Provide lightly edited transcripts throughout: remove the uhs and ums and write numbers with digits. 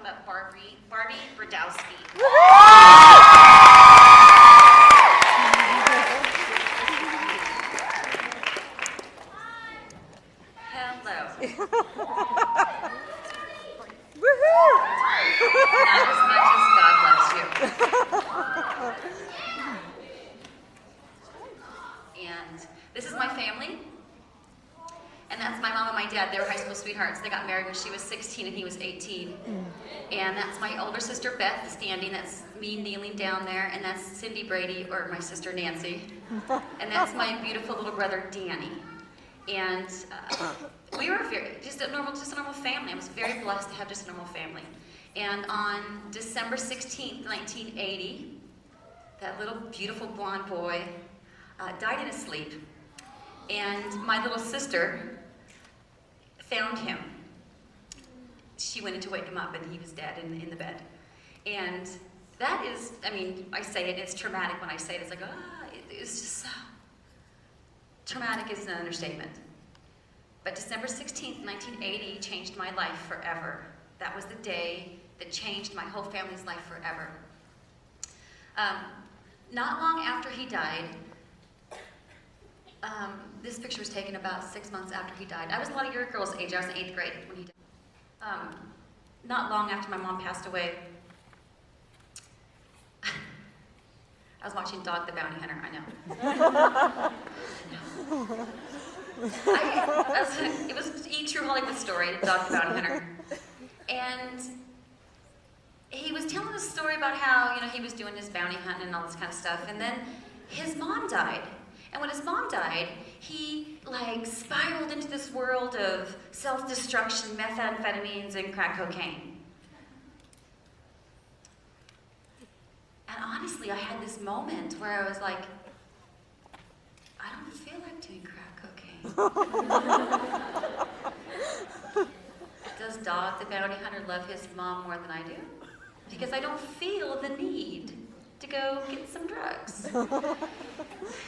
welcome up Barbie Brodowski. Hello. Not as much as God loves you. And this is my family. And that's my mom and my dad. They were high school sweethearts. They got married when she was 16 and he was 18. And that's my older sister Beth standing. That's me kneeling down there. And that's Cindy Brady, or my sister Nancy. And that's my beautiful little brother Danny. And we were just a normal family. I was very blessed to have just a normal family. And on December 16th, 1980, that little beautiful blonde boy died in his sleep. And my little sister found him. She went in to wake him up, and he was dead in the bed. And that is, I mean, I say it, it's traumatic when I say it. It's like, it's just so traumatic is an understatement. But December 16th, 1980 changed my life forever. That was the day that changed my whole family's life forever. Not long after he died, this picture was taken about 6 months after he died. I was a lot of your girls' age. I was in 8th grade when he died. Not long after my mom passed away, I was watching Dog the Bounty Hunter, I know. It was a true Hollywood story, Dog the Bounty Hunter. And he was telling a story about how, he was doing his bounty hunting and all this kind of stuff. And then his mom died. And when his mom died, he spiraled into this world of self-destruction, methamphetamines, and crack cocaine. And honestly, I had this moment where I was like, I don't feel like doing crack cocaine. Does Dog the Bounty Hunter love his mom more than I do? Because I don't feel the need to go get some drugs.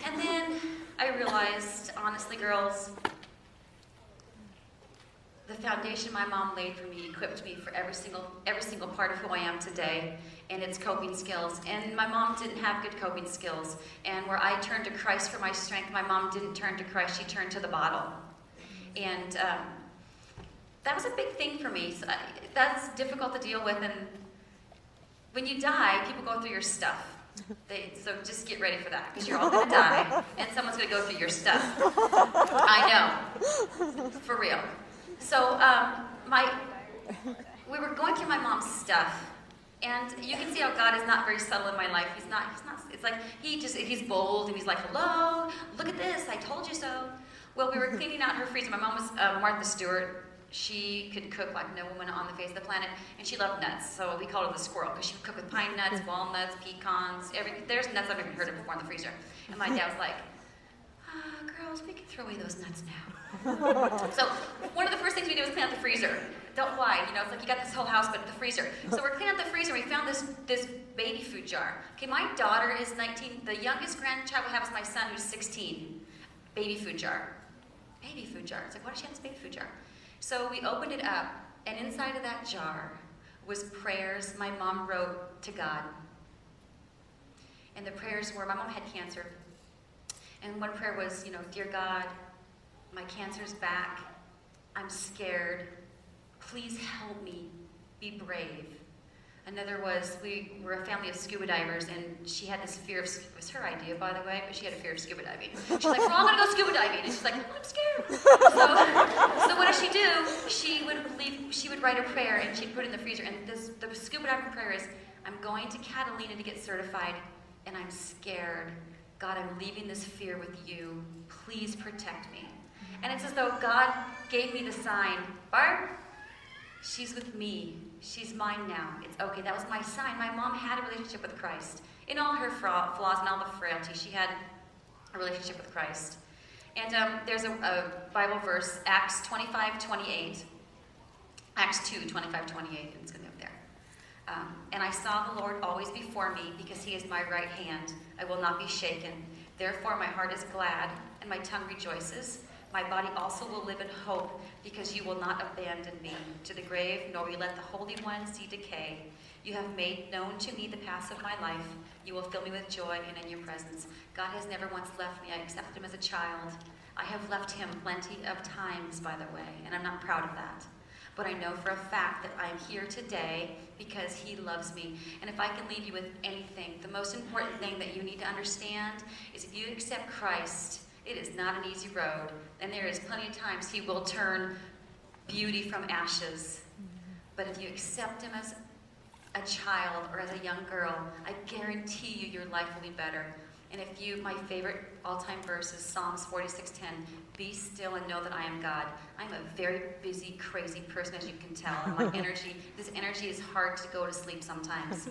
And then I realized, honestly, girls, the foundation my mom laid for me equipped me for every single part of who I am today, and its coping skills. And my mom didn't have good coping skills. And where I turned to Christ for my strength, my mom didn't turn to Christ, she turned to the bottle. And that was a big thing for me. So that's difficult to deal with. And when you die, people go through your stuff. So just get ready for that, because you're all going to die, and someone's going to go through your stuff. I know. For real. So we were going through my mom's stuff, and you can see how God is not very subtle in my life. He's not, it's like, he's bold, and he's like, hello, look at this, I told you so. Well, we were cleaning out her freezer. My mom was Martha Stewart. She could cook like no woman on the face of the planet, and she loved nuts, so we called her the squirrel, because she would cook with pine nuts, walnuts, pecans, there's nuts I've never heard of before in the freezer. And my dad was like, girls, we can throw away those nuts now. So one of the first things we did was clean out the freezer. Don't lie, it's like you got this whole house, but the freezer. So we're cleaning out the freezer, and we found this baby food jar. Okay, my daughter is 19, the youngest grandchild we have is my son, who's 16. Baby food jar. Baby food jar. It's like, why does she have this baby food jar? So we opened it up, and inside of that jar was prayers my mom wrote to God. And the prayers were, my mom had cancer. And one prayer was, Dear God, my cancer's back. I'm scared. Please help me be brave. Another was, we were a family of scuba divers, and she had this fear of, it was her idea, by the way, but she had a fear of scuba diving. She's like, we're all gonna go scuba diving. And she's like, I'm scared. So what does she do? She would write a prayer, and she'd put it in the freezer, and the scuba diving prayer is, I'm going to Catalina to get certified, and I'm scared. God, I'm leaving this fear with you. Please protect me. And it's as though God gave me the sign, Barb, she's with me. She's mine now. It's okay. That was my sign. My mom had a relationship with Christ. In all her flaws and all the frailty, she had a relationship with Christ. And there's a Bible verse, Acts 25:28. Acts 2:25-28. It's going to be up there. And I saw the Lord always before me, because he is my right hand. I will not be shaken. Therefore my heart is glad, and my tongue rejoices. My body also will live in hope, because you will not abandon me to the grave, nor will you let the Holy One see decay. You have made known to me the paths of my life. You will fill me with joy and in your presence. God has never once left me. I accepted him as a child. I have left him plenty of times, by the way, and I'm not proud of that. But I know for a fact that I am here today because he loves me. And if I can leave you with anything, the most important thing that you need to understand is if you accept Christ, it is not an easy road. And there is plenty of times he will turn beauty from ashes. But if you accept him as a child or as a young girl, I guarantee you your life will be better. And if you, my favorite all-time verse is Psalms 46:10. Be still and know that I am God. I'm a very busy, crazy person, as you can tell. And my energy, this energy is hard to go to sleep sometimes.